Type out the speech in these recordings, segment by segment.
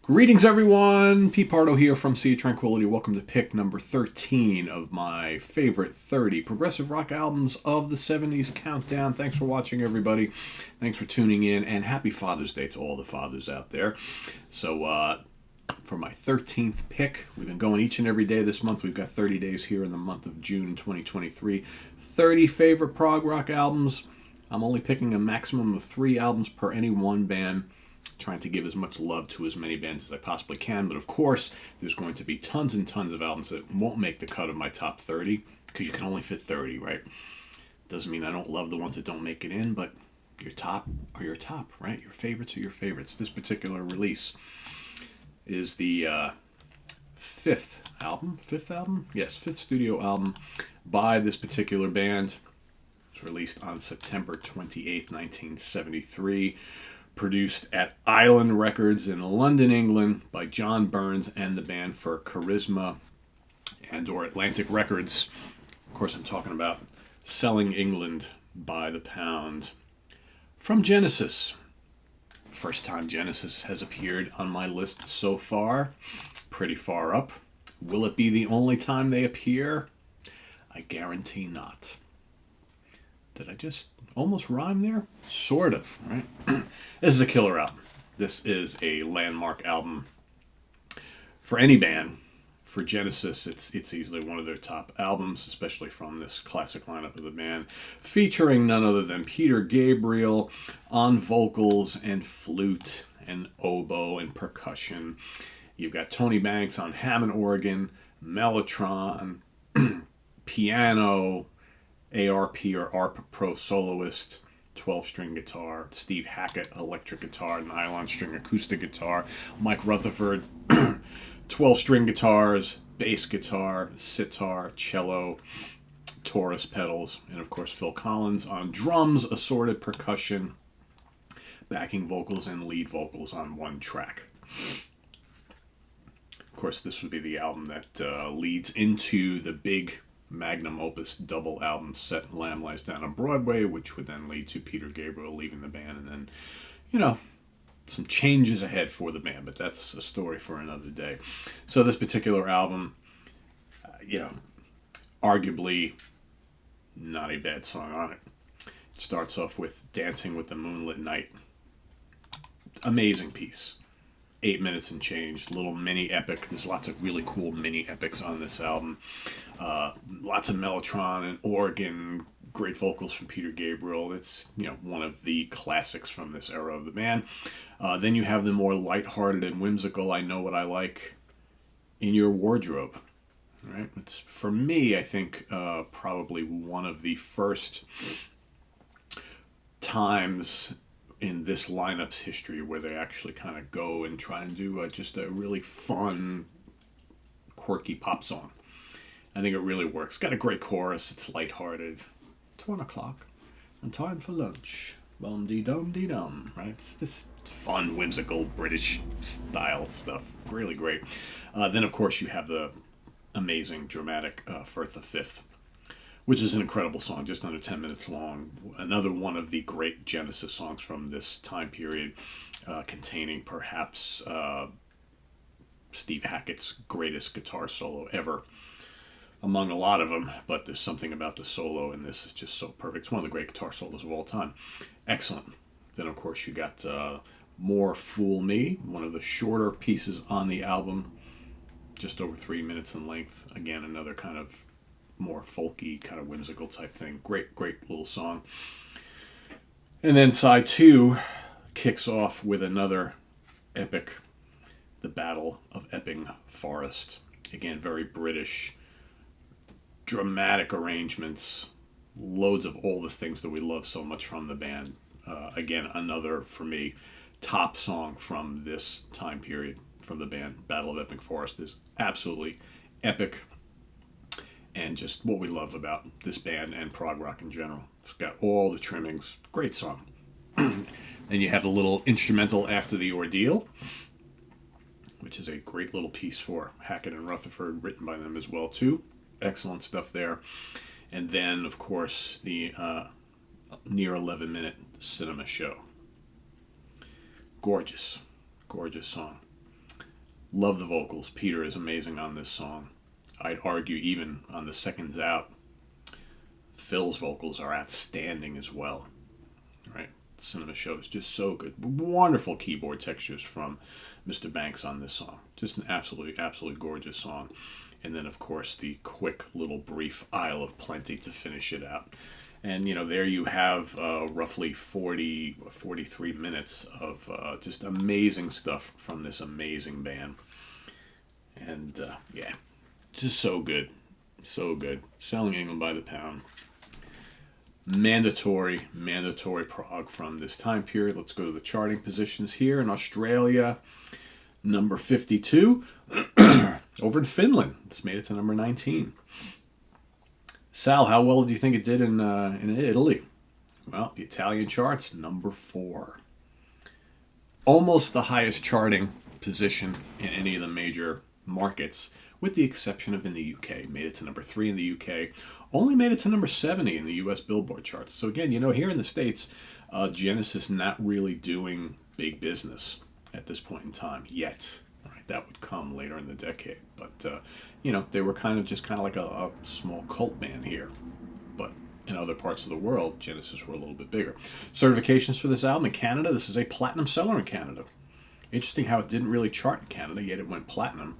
Greetings, everyone. Pete Pardo here from Sea of Tranquility. Welcome to pick number 13 of my favorite 30 progressive rock albums of the 70s countdown. Thanks for watching, everybody. Thanks for tuning in, and happy Father's Day to all the fathers out there. So, for my 13th pick, we've been going each and every day this month. We've got 30 days here in the month of June 2023. 30 favorite prog rock albums. I'm only picking a maximum of 3 albums per any one band, trying to give as much love to as many bands as I possibly can. But of course, there's going to be tons and tons of albums that won't make the cut of my top 30, because you can only fit 30, right? Doesn't mean I don't love the ones that don't make it in, but your top are your top, right? Your favorites are your favorites. This particular release is the fifth album? Yes, fifth studio album by this particular band. It was released on September 28th, 1973. Produced at Island Records in London, England by John Burns and the band for Charisma and or Atlantic Records. Of course, I'm talking about Selling England by the Pound. From Genesis. First time Genesis has appeared on my list so far. Pretty far up. Will it be the only time they appear? I guarantee not. Did I just almost rhyme there? Sort of, right? This is a killer album. This is a landmark album for any band. For Genesis, it's easily one of their top albums, especially from this classic lineup of the band, featuring none other than Peter Gabriel on vocals and flute and oboe and percussion. You've got Tony Banks on Hammond organ, mellotron, piano, ARP or ARP Pro soloist, 12-string guitar, Steve Hackett electric guitar, nylon string acoustic guitar, Mike Rutherford 12-string guitars, bass guitar, sitar, cello, Taurus pedals, and of course Phil Collins on drums, assorted percussion, backing vocals, and lead vocals on one track. Of course, this would be the album that leads into the big magnum opus double album Set Lamb Lies Down on Broadway, which would then lead to Peter Gabriel leaving the band, and then, some changes ahead for the band, but that's a story for another day. So this particular album, arguably not a bad song on it. It starts off with Dancing with the Moonlit Night. Amazing piece. 8 minutes and change, little mini epic. There's lots of really cool mini epics on this album. Lots of mellotron and organ, great vocals from Peter Gabriel. It's one of the classics from this era of the band. Then you have the more lighthearted and whimsical I Know What I Like In Your Wardrobe. Right? It's, for me, I think probably one of the first times in this lineup's history where they actually kind of go and try and do just a really fun, quirky pop song. I think it really works. Got a great chorus. It's lighthearted. It's 1 o'clock and time for lunch. Bum-dee-dum-dee-dum. Right? It's just fun, whimsical, British style stuff. Really great. Then, of course, you have the amazing, dramatic Firth the Fifth, which is an incredible song, just under 10 minutes long. Another one of the great Genesis songs from this time period, containing perhaps Steve Hackett's greatest guitar solo ever, among a lot of them, but there's something about the solo in this is just so perfect. It's one of the great guitar solos of all time. Excellent. Then, of course, you got More Fool Me, one of the shorter pieces on the album, just over 3 minutes in length. Again, another kind of more folky, kind of whimsical type thing. Great little song. And then side 2 kicks off with another epic, The Battle of Epping Forest. Again, very British, dramatic arrangements, loads of all the things that we love so much from the band. Again, another, for me, top song from this time period from the band. Battle of Epping Forest is absolutely epic, and just what we love about this band and prog rock in general. It's got all the trimmings. Great song. Then you have a little instrumental After the Ordeal, which is a great little piece for Hackett and Rutherford, written by them as well, too. Excellent stuff there. And then, of course, the near 11-minute Cinema Show. Gorgeous song. Love the vocals. Peter is amazing on this song. I'd argue even on the Seconds Out, Phil's vocals are outstanding as well. Right? Cinema Show is just so good. Wonderful keyboard textures from Mr. Banks on this song. Just an absolutely, absolutely gorgeous song. And then, of course, the quick little brief Isle of Plenty to finish it out. And, there you have roughly 43 minutes of just amazing stuff from this amazing band. And, yeah, just so good. So good. Selling England by the pound. Mandatory prog from this time period. Let's go to the charting positions here in Australia. Number 52. Over in Finland. It's made it to number 19. Sal, how well do you think it did in Italy? Well, the Italian charts, number 4. Almost the highest charting position in any of the major markets, with the exception of in the UK. Made it to number 3 in the UK. Only made it to number 70 in the US Billboard charts. So again, here in the States, Genesis not really doing big business at this point in time yet. Right, that would come later in the decade. But, they were kind of like a small cult band here. But in other parts of the world, Genesis were a little bit bigger. Certifications for this album in Canada. This is a platinum seller in Canada. Interesting how it didn't really chart in Canada, yet it went platinum.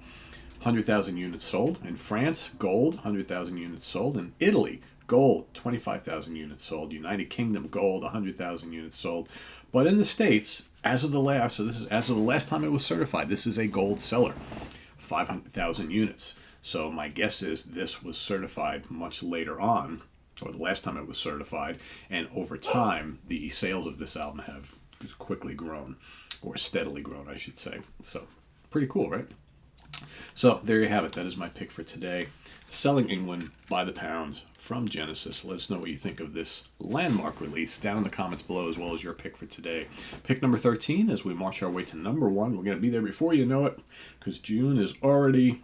100,000 units sold. In France, gold, 100,000 units sold. In Italy, gold, 25,000 units sold. United Kingdom, gold, 100,000 units sold. But in the States, as of the last time it was certified, this is a gold seller, 500,000 units. So my guess is this was certified much later on, or the last time it was certified, and over time, the sales of this album have quickly grown, or steadily grown, I should say. So, pretty cool, right? So, there you have it. That is my pick for today. Selling England by the pound from Genesis. Let us know what you think of this landmark release down in the comments below, as well as your pick for today. Pick number 13 as we march our way to number 1. We're going to be there before you know it, because June is already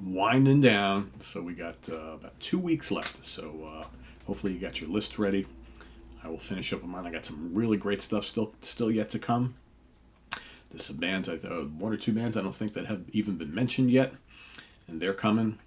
winding down. So we got about 2 weeks left. So hopefully you got your list ready. I will finish up with mine. I got some really great stuff still yet to come. There's some bands, 1 or 2 bands I don't think that have even been mentioned yet, and they're coming.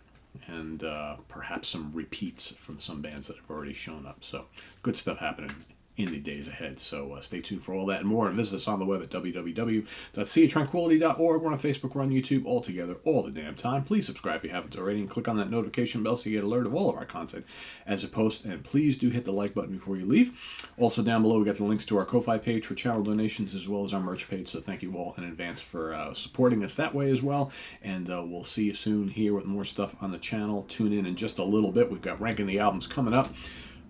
And perhaps some repeats from some bands that have already shown up. So good stuff happening in the days ahead. So stay tuned for all that and more. And visit us on the web at www.seatranquility.org. We're on Facebook, we're on YouTube, all together, all the damn time. Please subscribe if you haven't already, and click on that notification bell so you get alert of all of our content as a post. And please do hit the like button before you leave. Also down below, we got the links to our Ko-Fi page for channel donations, as well as our merch page. So thank you all in advance for supporting us that way as well. And we'll see you soon here with more stuff on the channel. Tune in just a little bit. We've got Ranking the Albums coming up.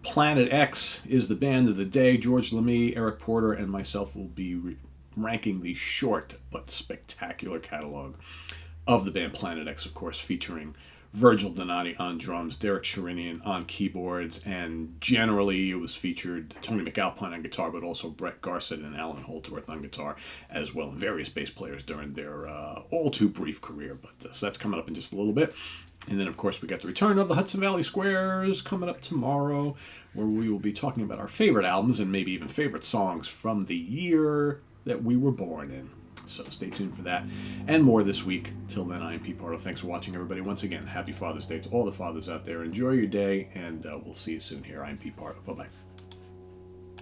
Planet X is the band of the day. George LeMay, Eric Porter, and myself will be ranking the short but spectacular catalog of the band Planet X, of course, featuring Virgil Donati on drums, Derek Sherinian on keyboards, and generally it was featured Tony McAlpine on guitar, but also Brett Garsett and Alan Holdsworth on guitar as well, and various bass players during their all too brief career. But so that's coming up in just a little bit. And then, of course, we got the return of the Hudson Valley Squares coming up tomorrow, where we will be talking about our favorite albums and maybe even favorite songs from the year that we were born in. So stay tuned for that and more this week. Till then, I am Pete Pardo. Thanks for watching, everybody. Once again, happy Father's Day to all the fathers out there. Enjoy your day, and we'll see you soon here. I am Pete Pardo. Bye-bye.